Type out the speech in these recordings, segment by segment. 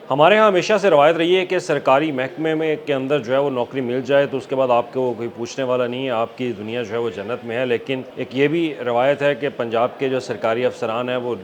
हमारे यहाँ हमेशा से रवायत रही है कि सरकारी महकमे में के अंदर जो है वो नौकरी मिल जाए तो उसके बाद आपको कोई पूछने वाला नहीं है, आपकी दुनिया जो है वो जन्नत में है। लेकिन एक ये भी रवायत है कि पंजाब के जो सरकारी अफसरान हैं वो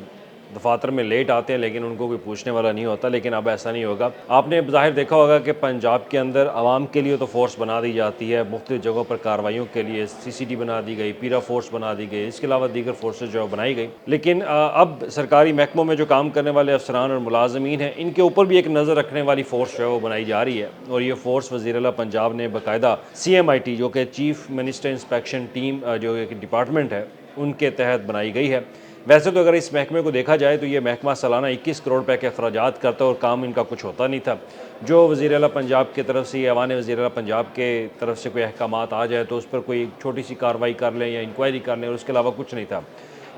दफातर में लेट आते हैं, लेकिन उनको कोई पूछने वाला नहीं होता। लेकिन अब ऐसा नहीं होगा। आपने ज़ाहिर देखा होगा कि पंजाब के अंदर आवाम के लिए तो फ़ोर्स बना दी जाती है, मुख्तलिफ़ जगहों पर कार्रवाइयों के लिए CCT बना दी गई, पीरा फ़ोर्स बना दी गई, इसके अलावा दीगर फ़ोर्सेस जो है बनाई गई। लेकिन अब सरकारी महकमों में जो काम करने वाले अफसरान और मुलाजमीन हैं, इनके ऊपर भी एक नज़र रखने वाली फ़ोर्स जो है वो बनाई जा रही है। और ये फ़ोर्स वज़ीर आला पंजाब ने बाकायदा CMIT जो कि चीफ मिनिस्टर इंस्पेक्शन टीम जो एक डिपार्टमेंट है, उनके तहत बनाई गई है। वैसे तो अगर इस महकमे को देखा जाए तो ये महकमा सालाना 21 करोड़ रुपए के अखराजात करता है और काम इनका कुछ होता नहीं था। जो वज़ीर आला पंजाब की तरफ से या ऐवान वज़ीर आला पंजाब के तरफ से कोई अहकामात आ जाए तो उस पर कोई छोटी सी कार्रवाई कर लें या इंक्वायरी कर लें, और उसके अलावा कुछ नहीं था।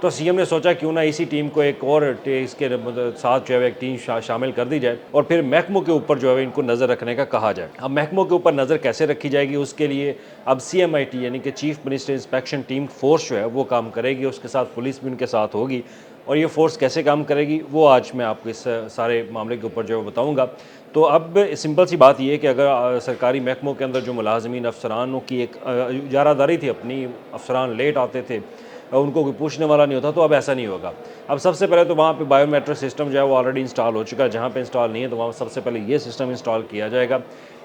तो CM ने सोचा क्यों ना इसी टीम को एक और इसके मतलब साथ जो है एक टीम शामिल कर दी जाए और फिर महकमों के ऊपर जो है इनको नज़र रखने का कहा जाए। अब महकमों के ऊपर नज़र कैसे रखी जाएगी, उसके लिए अब CMIT यानी कि chief minister inspection team force जो है वो काम करेगी, उसके साथ पुलिस भी उनके साथ होगी। और ये फ़ोर्स कैसे काम करेगी वो आज मैं आपको इस सारे मामले के ऊपर जो है बताऊँगा। तो अब सिंपल सी बात ये है कि अगर सरकारी महकमों के अंदर जो मुलाजमीन अफसरानों की एक इजारादारी थी, अपनी अफसरान लेट आते थे, उनको कोई पूछने वाला नहीं होता, तो अब ऐसा नहीं होगा। अब सबसे पहले तो वहाँ पे बायोमेट्रिक सिस्टम जो है वो ऑलरेडी इंस्टॉल हो चुका है। जहाँ पे इंस्टॉल नहीं है तो वहाँ सबसे पहले ये सिस्टम इंस्टॉल किया जाएगा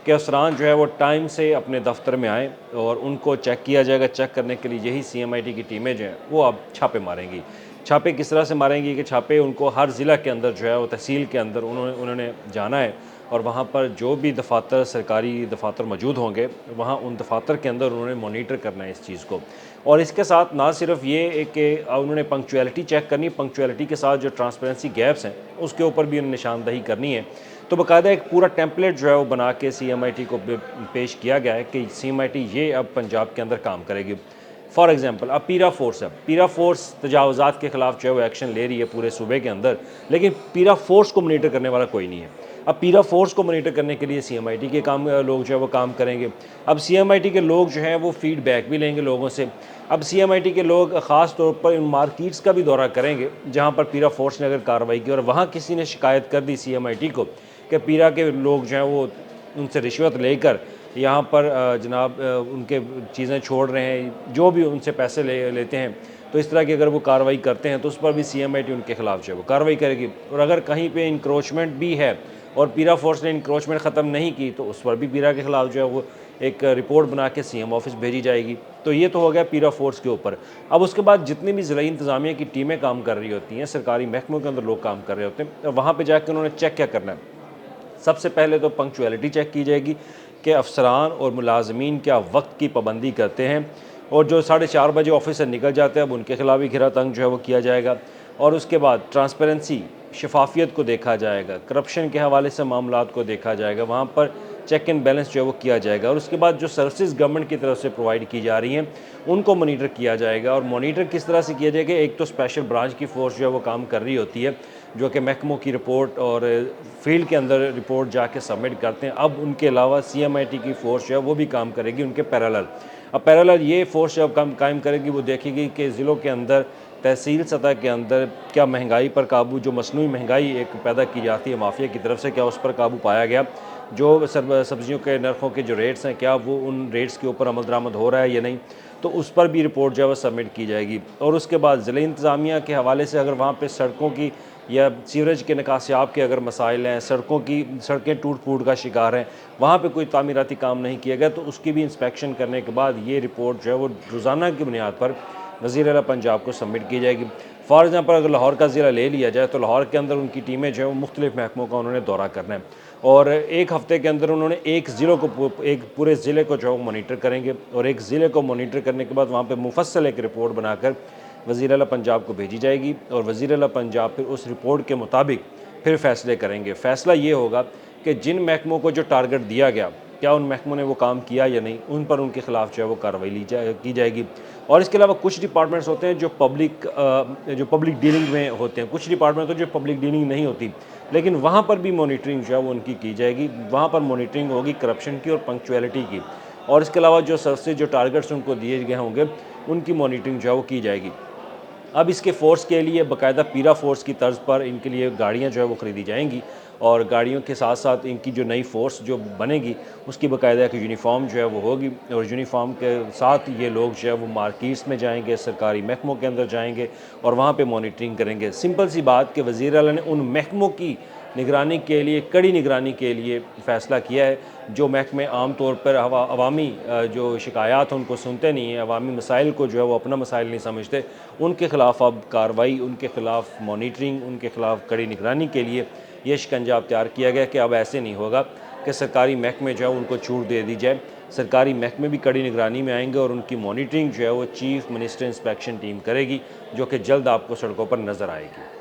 कि अफसरान जो है वो टाइम से अपने दफ्तर में आएँ और उनको चेक किया जाएगा। चेक करने के लिए यही CMIT की टीमें जो हैं वो अब छापे मारेंगी। छापे किस तरह से मारेंगी कि छापे उनको हर ज़िला के अंदर जो है वो तहसील के अंदर उन्होंने जाना है और वहाँ पर जो भी दफातर सरकारी दफातर मौजूद होंगे, वहाँ उन दफातर के अंदर उन्होंने मॉनिटर करना है इस चीज़ को। और इसके साथ ना सिर्फ ये एक कि उन्होंने पंक्चुअलिटी चेक करनी, पंक्चुअलिटी के साथ जो ट्रांसपेरेंसी गैप्स हैं उसके ऊपर भी उन्हें निशानदही करनी है। तो बाकायदा एक पूरा टेम्पलेट जो है वो बना के CMIT को पेश किया गया है कि CMIT ये अब पंजाब के अंदर काम करेगी। फॉर एग्जांपल अब पीरा फ़ोर्स है, पीरा फ़ोर्स तजावुज़ात के ख़िलाफ़ जो है वो एक्शन ले रही है पूरे सूबे के अंदर, लेकिन पीरा फ़ोर्स को मॉनिटर करने वाला कोई नहीं है। अब पीरा फ़ोर्स को मॉनिटर करने के लिए CMIT के लोग जो है वो काम करेंगे। अब CMIT के लोग जो हैं वो फ़ीडबैक भी लेंगे लोगों से। अब CMIT के लोग ख़ास तौर पर इन मार्केट्स का भी दौरा करेंगे जहाँ पर पीरा फ़ोर्स ने अगर कार्रवाई की और वहाँ किसी ने शिकायत कर दी CMIT को कि पीरा के लोग जो हैं वो उनसे रिश्वत लेकर यहाँ पर जनाब उनके चीज़ें छोड़ रहे हैं, जो भी उनसे पैसे लेते हैं, तो इस तरह की अगर वो कार्रवाई करते हैं तो उस पर भी CMIT उनके खिलाफ जो है वो कार्रवाई करेगी। और अगर कहीं पे इंक्रोचमेंट भी है और पीरा फ़ोर्स ने इंक्रोचमेंट ख़त्म नहीं की तो उस पर भी पीरा के खिलाफ जो है वो एक रिपोर्ट बना के CM ऑफिस भेजी जाएगी। तो ये तो हो गया पीरा फ़ोर्स के ऊपर। अब उसके बाद जितनी भी ज़िला इंतज़ामिया की टीमें काम कर रही होती हैं, सरकारी महकमों के अंदर लोग काम कर रहे होते हैं, तो वहाँ पर जाकर उन्होंने चेक क्या करना है। सबसे पहले तो पंक्चुअलिटी चेक की जाएगी कि अफसरान और मुलाजमीन क्या वक्त की पाबंदी करते हैं, और जो 4:30 बजे ऑफिस से निकल जाते हैं अब उनके खिलाफ भी घेरा तंग जो है वो किया जाएगा। और उसके बाद ट्रांसपेरेंसी, शफाफियत को देखा जाएगा, करप्शन के हवाले से मामलात को देखा जाएगा, वहाँ पर चेक एंड बैलेंस जो है वो किया जाएगा। और उसके बाद जो सर्विसेज गवर्नमेंट की तरफ से प्रोवाइड की जा रही हैं उनको मॉनिटर किया जाएगा। और मॉनिटर किस तरह से किया जाएगा, एक तो स्पेशल ब्रांच की फ़ोर्स जो है वो काम कर रही होती है, जो कि महकमों की रिपोर्ट और फील्ड के अंदर रिपोर्ट जाके सबमिट करते हैं। अब उनके अलावा CMIT की फ़ोर्स जो है वो भी काम करेगी उनके पैरेलल। अब पैरेलल ये फ़ोर्स जब काम कायम करेगी, वो देखेगी कि ज़िलों के अंदर तहसील सतह के अंदर क्या महंगाई पर काबू, जो मसनूई महंगाई एक पैदा की जाती है माफिया की तरफ से, क्या उस पर काबू पाया गया, जो सब्जियों के नरखों के जो रेट्स हैं क्या वो उन रेट्स के ऊपर अमल दरामद हो रहा है या नहीं, तो उस पर भी रिपोर्ट जो है वो सबमिट की जाएगी। और उसके बाद ज़िला इंतज़ामिया के हवाले से अगर वहाँ पे सड़कों की या सीवरेज के निकासियाब के अगर मसाइल हैं, सड़कें टूट फूट का शिकार हैं, वहाँ पे कोई तामीराती काम नहीं किया गया, तो उसकी भी इंस्पेक्शन करने के बाद ये रिपोर्ट जो है वो रोज़ाना की बुनियाद पर वज़ीर आला पंजाब को सबमिट की जाएगी। फॉर एग्ज़ाम्पल अगर लाहौर का ज़िला ले लिया जाए तो लाहौर के अंदर उनकी टीमें जो है वो मुख्तलिफ़ महकमों का उन्होंने दौरा करना है और एक हफ़्ते के अंदर उन्होंने एक पूरे ज़िले को जो है मॉनिटर करेंगे और एक ज़िले को मॉनिटर करने के बाद वहाँ पे मुफस्सल एक रिपोर्ट बनाकर वज़ीर आला पंजाब को भेजी जाएगी और वज़ीर आला पंजाब फिर उस रिपोर्ट के मुताबिक फिर फ़ैसले करेंगे। फ़ैसला ये होगा कि जिन महकमों को जो टारगेट दिया गया, क्या उन महकमों ने वो काम किया या नहीं, उन पर उनके खिलाफ जो है वो कार्रवाई की जाएगी। और इसके अलावा कुछ डिपार्टमेंट्स होते हैं जो पब्लिक डीलिंग में होते हैं, कुछ डिपार्टमेंट तो जो पब्लिक डीलिंग नहीं होती, लेकिन वहाँ पर भी मॉनिटरिंग जो है वो उनकी की जाएगी। वहाँ पर मॉनिटरिंग होगी करप्शन की और पंक्चुअलिटी की, और इसके अलावा जो सबसे जो टारगेट्स उनको दिए गए होंगे उनकी मॉनिटरिंग जो है वो की जाएगी। अब इसके फ़ोर्स के लिए बाकायदा पीरा फ़ोर्स की तर्ज़ पर इनके लिए गाड़ियाँ जो है वो ख़रीदी जाएंगी और गाड़ियों के साथ साथ इनकी जो नई फ़ोर्स जो बनेगी उसकी बाकायदा एक यूनिफ़ॉर्म जो है वो होगी, और यूनिफ़ॉर्म के साथ ये लोग जो है वो मार्केट्स में जाएंगे, सरकारी महकमों के अंदर जाएंगे और वहाँ पे मॉनिटरिंग करेंगे। सिंपल सी बात कि वज़ीर आला ने उन महकमों की निगरानी के लिए, कड़ी निगरानी के लिए फ़ैसला किया है जो महकमे आम तौर पर अवामी जो शिकायत हैं उनको सुनते नहीं हैं, अवामी मसाइल को जो है वो अपना मसाइल नहीं समझते, उनके ख़िलाफ़ अब कार्रवाई, उनके ख़िलाफ़ मॉनिटरिंग, उनके ख़िलाफ़ कड़ी निगरानी के लिए ये शिकंजा अख्तियार किया गया कि अब ऐसे नहीं होगा कि सरकारी महकमे जो है उनको छूट दे दी जाए। सरकारी महकमे भी कड़ी निगरानी में आएंगे और उनकी मॉनिटरिंग जो है वो चीफ़ मिनिस्टर इंस्पेक्शन टीम करेगी, जो कि जल्द आपको सड़कों पर नज़र आएगी।